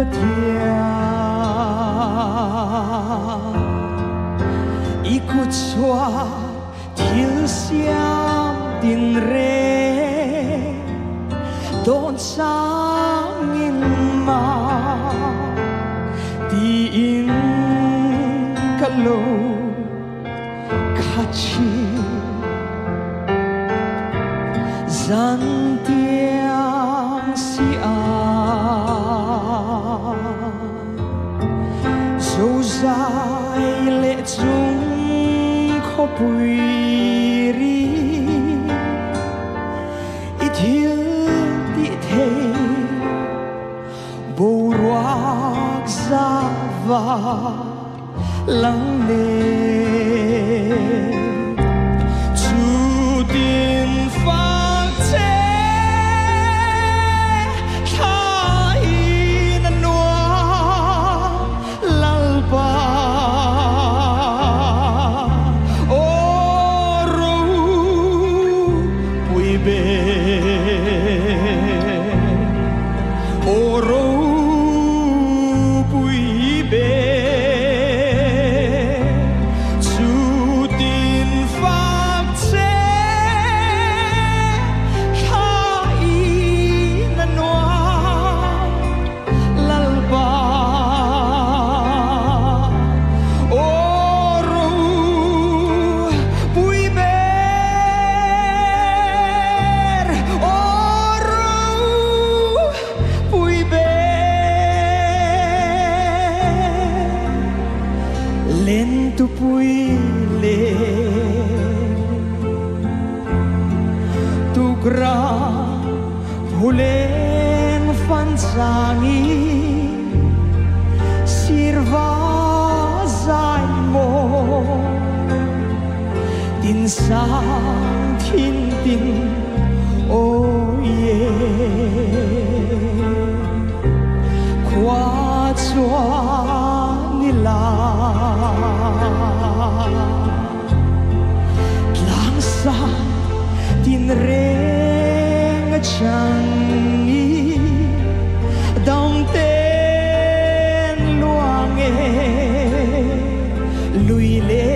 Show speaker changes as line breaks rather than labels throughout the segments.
patia ikut swa til siam din re don sangin ma di in kalo kachi zan tiang si a zo zai le chung kho pui ri i thil ti the bo ruak za va lắng lê chu tin phang thế khai nan noa lal ba o ru pui be o ru pui be lên tu pui le tu gra hulen fan sangi sirva zai mo tin sang thiên tin o ye qua chua ni la lang sa tin reng chang ni dong ten luang e lui le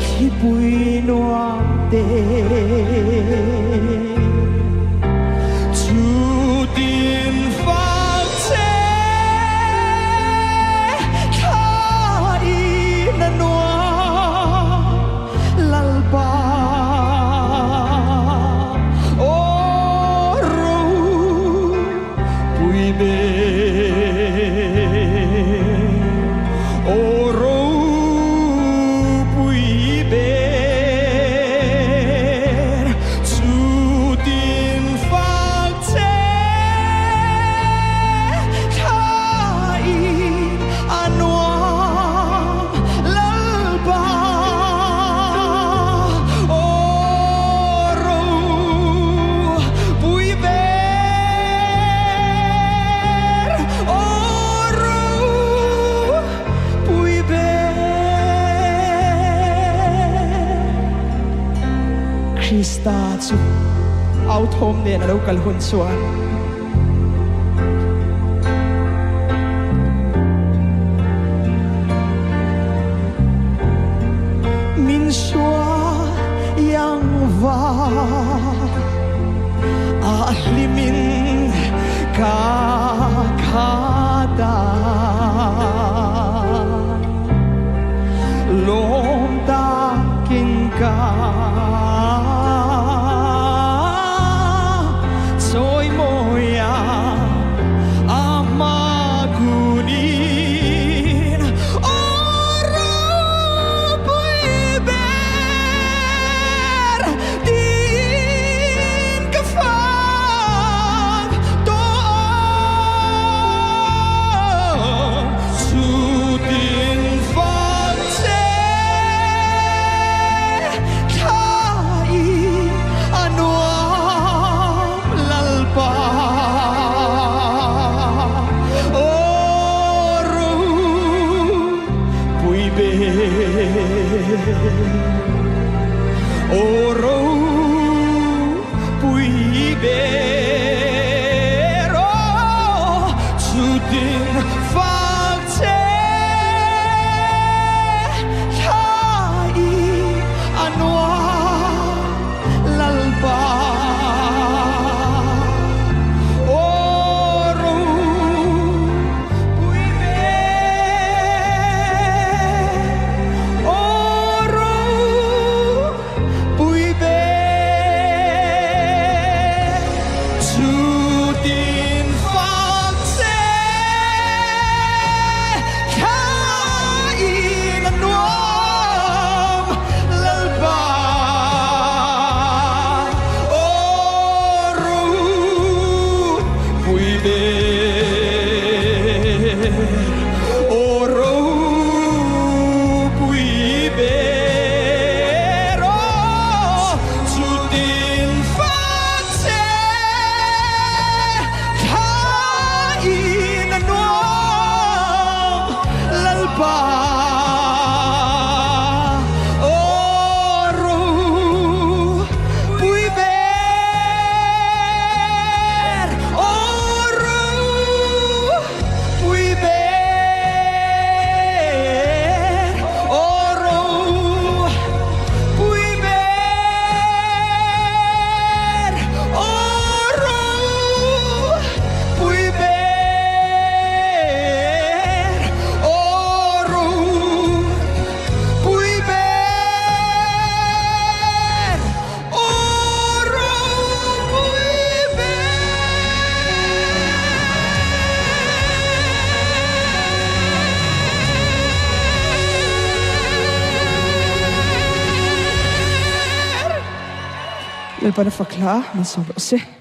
khi bui noang te chu tin phang thế khai nan noa lal ba o ru pui be o ru pui be chu tin phang thế khai anwa lal ba o ru pui be o ru pui be Krista chu au thom ne na lo kal hun chuan min shua yang va a hlimin ka khada lom ta kin ka soy moya amagunin oro pui ber din ka phang to su tin phang thế khai anuam lal pa o ru pui be o ru pui be ro chu din fakte Kai anwa lalba Oro puibe Oro puibe Din fakte Kain anwam lalba Oro puibe Oro puibe Din fakte Kain anwam lalba Oro puiber Oro puiber Oro puiber Oro puiber Oro puiber Oro puiber Lalpa na fakla, masolo se.